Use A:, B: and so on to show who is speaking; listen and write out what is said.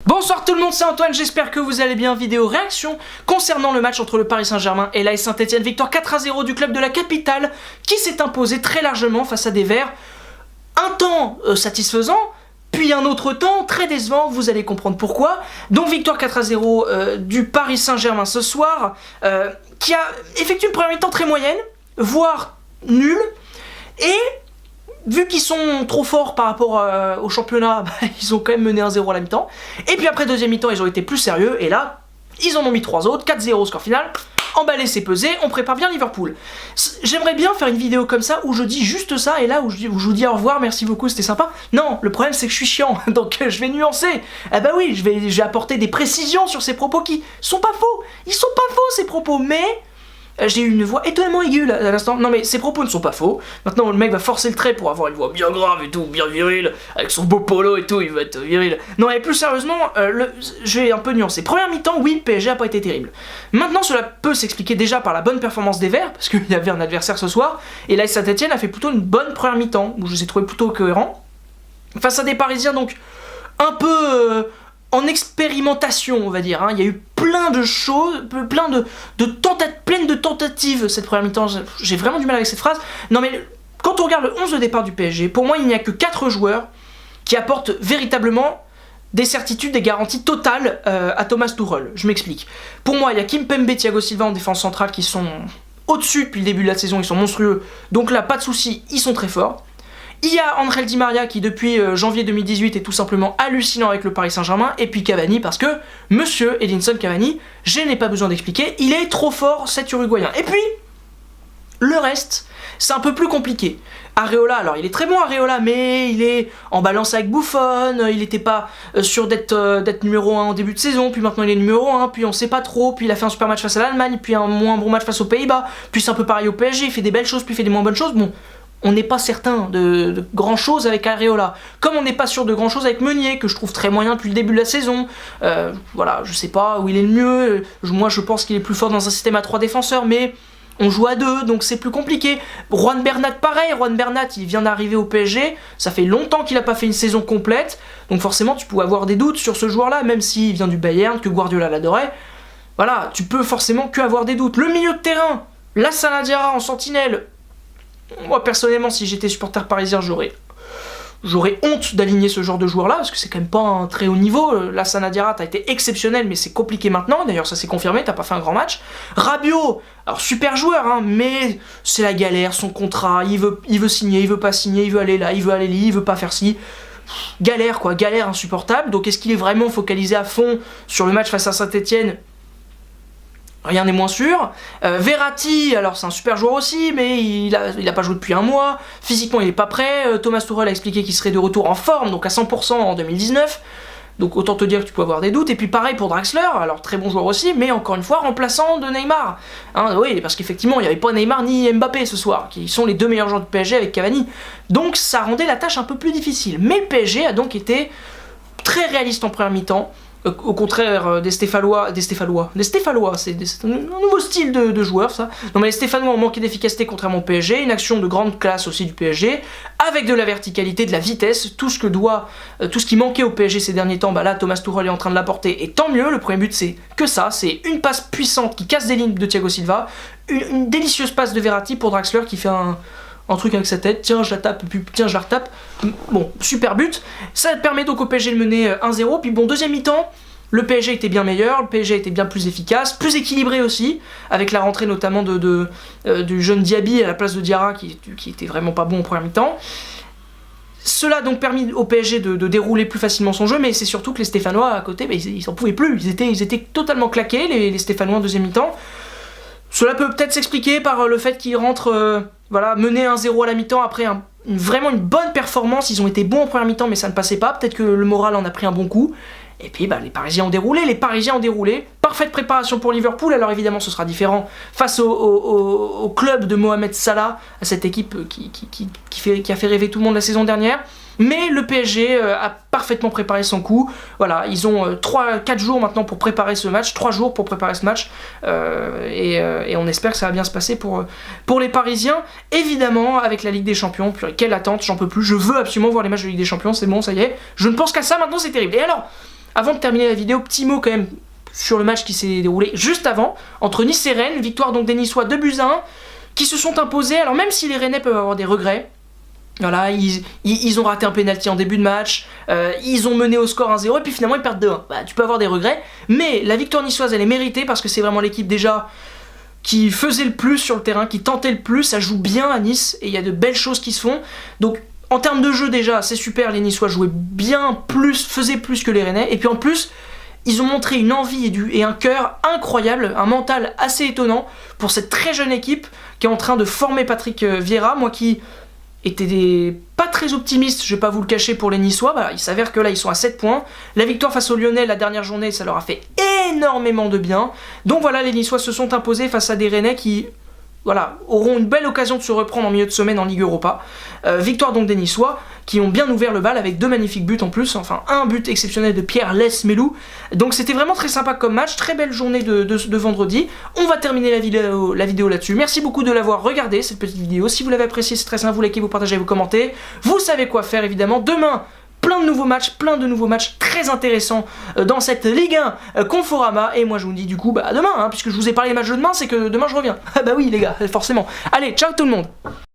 A: Bonsoir tout le monde, c'est Antoine, j'espère que vous allez bien. Vidéo réaction concernant le match entre le Paris Saint-Germain et l'AS Saint-Etienne. Victoire 4-0 du club de la capitale qui s'est imposé très largement face à des Verts. Un temps satisfaisant, puis un autre temps très décevant, vous allez comprendre pourquoi. Donc victoire 4-0 du Paris Saint-Germain ce soir, qui a effectué une première mi-temps très moyenne, voire nulle, et vu qu'ils sont trop forts par rapport au championnat, ils ont quand même mené 1-0 à la mi-temps. Et puis après deuxième mi-temps, ils ont été plus sérieux. Et là, ils en ont mis 3 autres. 4-0 score final. Emballé, c'est pesé. On prépare bien Liverpool. J'aimerais bien faire une vidéo comme ça où je dis juste ça. Et là où je vous dis au revoir, merci beaucoup, c'était sympa. Non, le problème c'est que je suis chiant. Donc je vais nuancer. Ah bah oui, je vais apporter des précisions sur ces propos qui sont pas faux. Ils sont pas faux ces propos, mais... J'ai eu une voix étonnamment aiguë à l'instant. Non mais ces propos ne sont pas faux. Maintenant le mec va forcer le trait pour avoir une voix bien grave et tout, bien viril, avec son beau polo et tout, il va être viril. Non mais plus sérieusement, je vais un peu nuancer. Première mi-temps, oui, PSG a pas été terrible. Maintenant cela peut s'expliquer déjà par la bonne performance des Verts, parce qu'il y avait un adversaire ce soir, et l'AS Saint-Etienne a fait plutôt une bonne première mi-temps, où je les ai trouvés plutôt cohérents. Face à des Parisiens donc un peu... en expérimentation, on va dire, hein. Il y a eu plein de choses, plein de tentatives cette première mi-temps. J'ai vraiment du mal avec cette phrase. Non mais quand on regarde le 11 de départ du PSG, pour moi il n'y a que 4 joueurs qui apportent véritablement des certitudes, des garanties totales à Thomas Tuchel. Je m'explique. Pour moi il y a Kimpembe, Thiago Silva en défense centrale qui sont au-dessus depuis le début de la saison, ils sont monstrueux. Donc là pas de souci, ils sont très forts. Il y a Angel Di Maria qui depuis janvier 2018 est tout simplement hallucinant avec le Paris Saint-Germain, et puis Cavani parce que monsieur Edinson Cavani, je n'ai pas besoin d'expliquer, il est trop fort cet Uruguayen. Et puis, le reste, c'est un peu plus compliqué. Areola, alors il est très bon Areola, mais il est en balance avec Buffon, il n'était pas sûr d'être numéro 1 en début de saison, puis maintenant il est numéro 1, puis on sait pas trop, puis il a fait un super match face à l'Allemagne, puis un moins bon match face aux Pays-Bas, puis c'est un peu pareil au PSG, il fait des belles choses, puis il fait des moins bonnes choses, bon... On n'est pas certain de grand chose avec Areola, comme on n'est pas sûr de grand chose avec Meunier, que je trouve très moyen depuis le début de la saison. Voilà, je sais pas où il est le mieux, moi je pense qu'il est plus fort dans un système à 3 défenseurs, mais on joue à 2, donc c'est plus compliqué. Juan Bernat pareil, Juan Bernat il vient d'arriver au PSG, ça fait longtemps qu'il n'a pas fait une saison complète, donc forcément tu peux avoir des doutes sur ce joueur-là, même s'il vient du Bayern, que Guardiola l'adorait. Voilà, tu peux forcément que avoir des doutes. Le milieu de terrain, Lassana Diarra en sentinelle. Moi personnellement si j'étais supporter parisien j'aurais honte d'aligner ce genre de joueur là parce que c'est quand même pas un très haut niveau. Lassana Diarra t'as été exceptionnel mais c'est compliqué maintenant, d'ailleurs ça s'est confirmé, t'as pas fait un grand match. Rabiot, alors super joueur hein, mais c'est la galère, son contrat, il veut signer, il veut pas signer, il veut aller là, il veut aller là, il veut pas faire ci. Galère quoi, galère insupportable. Donc est-ce qu'il est vraiment focalisé à fond sur le match face à Saint-Etienne? Rien n'est moins sûr. Verratti, alors c'est un super joueur aussi, mais il a pas joué depuis un mois. Physiquement, il est pas prêt. Thomas Tuchel a expliqué qu'il serait de retour en forme, donc à 100% en 2019. Donc autant te dire que tu peux avoir des doutes. Et puis pareil pour Draxler, alors très bon joueur aussi, mais encore une fois remplaçant de Neymar. Hein, oui, parce qu'effectivement, il n'y avait pas Neymar ni Mbappé ce soir, qui sont les 2 meilleurs joueurs du PSG avec Cavani. Donc ça rendait la tâche un peu plus difficile. Mais le PSG a donc été très réaliste en première mi-temps. Au contraire des Stéphanois, c'est un nouveau style de joueur ça. Non mais les Stéphanois ont manqué d'efficacité contrairement au PSG, une action de grande classe aussi du PSG, avec de la verticalité, de la vitesse, tout ce qui manquait au PSG ces derniers temps, bah là Thomas Tuchel est en train de l'apporter et tant mieux. Le premier but c'est que ça, c'est une passe puissante qui casse des lignes de Thiago Silva, une délicieuse passe de Verratti pour Draxler qui fait un truc avec sa tête, tiens je la tape, puis tiens je la retape, bon super but, ça permet donc au PSG de mener 1-0, puis bon deuxième mi-temps, le PSG était bien meilleur, le PSG était bien plus efficace, plus équilibré aussi, avec la rentrée notamment du jeune Diaby à la place de Diarra qui était vraiment pas bon en première mi-temps. Cela a donc permis au PSG de dérouler plus facilement son jeu, mais c'est surtout que les Stéphanois à côté, bah, ils s'en pouvaient plus, ils étaient totalement claqués les Stéphanois en deuxième mi-temps. Cela peut peut-être s'expliquer par le fait qu'ils rentrent menés 1-0 à la mi-temps après vraiment une bonne performance. Ils ont été bons en première mi-temps mais ça ne passait pas, peut-être que le moral en a pris un bon coup. Et puis les Parisiens ont déroulé, parfaite préparation pour Liverpool, alors évidemment ce sera différent face au club de Mohamed Salah, à cette équipe qui a fait rêver tout le monde la saison dernière. Mais le PSG a parfaitement préparé son coup. Voilà, ils ont 4 jours maintenant pour préparer ce match, 3 jours pour préparer ce match, et on espère que ça va bien se passer pour les Parisiens. Évidemment, avec la Ligue des Champions, puis quelle attente, j'en peux plus, je veux absolument voir les matchs de Ligue des Champions, c'est bon, ça y est, je ne pense qu'à ça maintenant, c'est terrible. Et alors Avant de terminer la vidéo, petit mot quand même sur le match qui s'est déroulé juste avant, entre Nice et Rennes, victoire donc des Niçois 2-1, qui se sont imposés, alors même si les Rennais peuvent avoir des regrets, voilà, ils ont raté un pénalty en début de match, ils ont mené au score 1-0 et puis finalement ils perdent 2-1. Bah, tu peux avoir des regrets, mais la victoire niçoise elle est méritée parce que c'est vraiment l'équipe déjà qui faisait le plus sur le terrain, qui tentait le plus, ça joue bien à Nice et il y a de belles choses qui se font. Donc en termes de jeu déjà c'est super, les Niçois jouaient bien plus, faisaient plus que les Rennais et puis en plus ils ont montré une envie et un cœur incroyable, un mental assez étonnant pour cette très jeune équipe qui est en train de former Patrick Vieira, moi qui était pas très optimiste, je vais pas vous le cacher pour les Niçois, bah, il s'avère que là ils sont à 7 points, la victoire face aux Lyonnais la dernière journée ça leur a fait énormément de bien, donc voilà les Niçois se sont imposés face à des Rennais qui voilà, auront une belle occasion de se reprendre en milieu de semaine en Ligue Europa. Victoire donc des Niçois qui ont bien ouvert le bal avec 2 magnifiques buts en plus, enfin un but exceptionnel de Pierre Lesmelou. Donc c'était vraiment très sympa comme match, très belle journée de vendredi. On va terminer la vidéo là-dessus. Merci beaucoup de l'avoir regardé cette petite vidéo. Si vous l'avez apprécié, c'est très simple, vous likez, vous partagez, vous commentez. Vous savez quoi faire évidemment. Demain, plein de nouveaux matchs très intéressants dans cette Ligue 1 Conforama. Et moi je vous dis du coup à demain, hein, puisque je vous ai parlé des matchs de demain, c'est que demain je reviens. Ah bah oui les gars, forcément. Allez, ciao tout le monde.